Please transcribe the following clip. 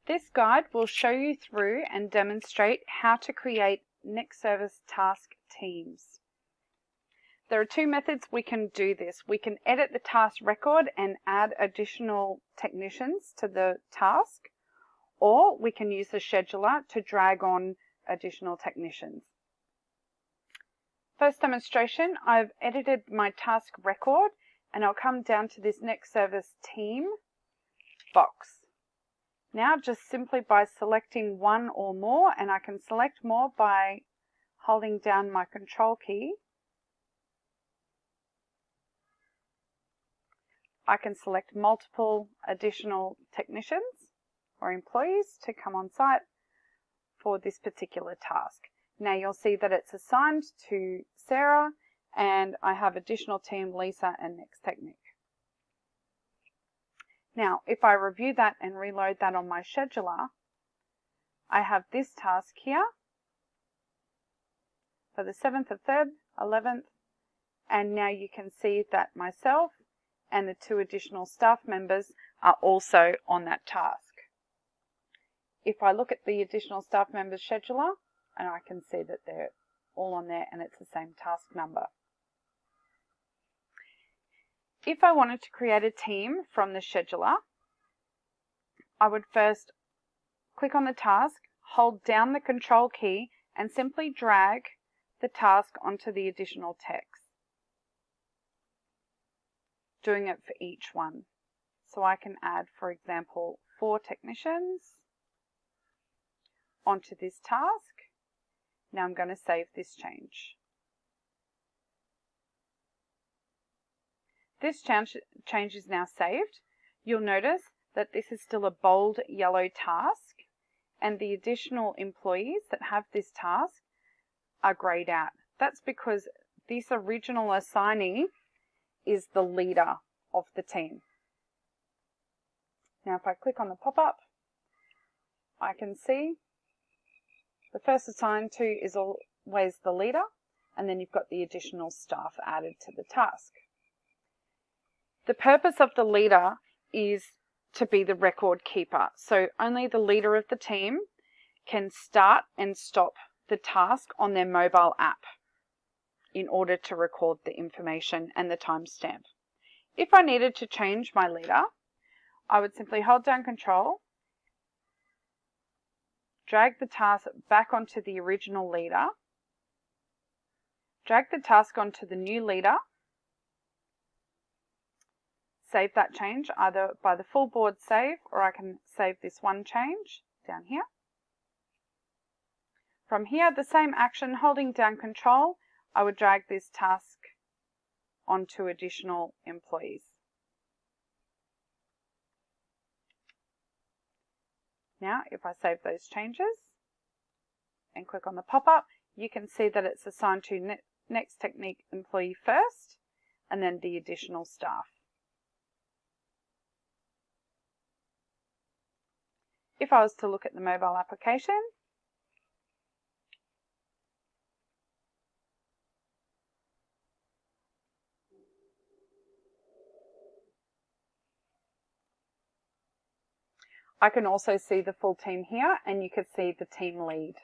This guide will show you through and demonstrate how to create next service task teams. There are two methods we can do this. We can edit the task record and add additional technicians to the task, or we can use the scheduler to drag on additional technicians. First demonstration, I've edited my task record and I'll come down to this next service team box. Now just simply by selecting one or more, and I can select more by holding down my control key. I can select multiple additional technicians or employees to come on site for this particular task. Now you'll see that it's assigned to Sarah, and I have additional team Lisa and Next Technique. Now, if I review that and reload that on my scheduler, I have this task here for the 7th of Feb, 11th, and now you can see that myself and the two additional staff members are also on that task. If I look at the additional staff members scheduler, and I can see that they're all on there and it's the same task number. If I wanted to create a team from the scheduler, I would first click on the task, hold down the control key, and simply drag the task onto the additional text, doing it for each one. So I can add, for example, 4 technicians onto this task. Now I'm going to save this change. This change is now saved. You'll notice that this is still a bold yellow task, and the additional employees that have this task are grayed out. That's because this original assignee is the leader of the team. Now if I click on the pop-up, I can see the first assigned to is always the leader, and then you've got the additional staff added to the task. The purpose of the leader is to be the record keeper. So only the leader of the team can start and stop the task on their mobile app in order to record the information and the timestamp. If I needed to change my leader, I would simply hold down control, drag the task back onto the original leader, drag the task onto the new leader, save that change either by the full board save, or I can save this one change down here. From here, the same action, holding down control, I would drag this task onto additional employees. Now, if I save those changes and click on the pop-up, you can see that it's assigned to Next Technique employee first, and then the additional staff. If I was to look at the mobile application, I can also see the full team here, and you can see the team lead.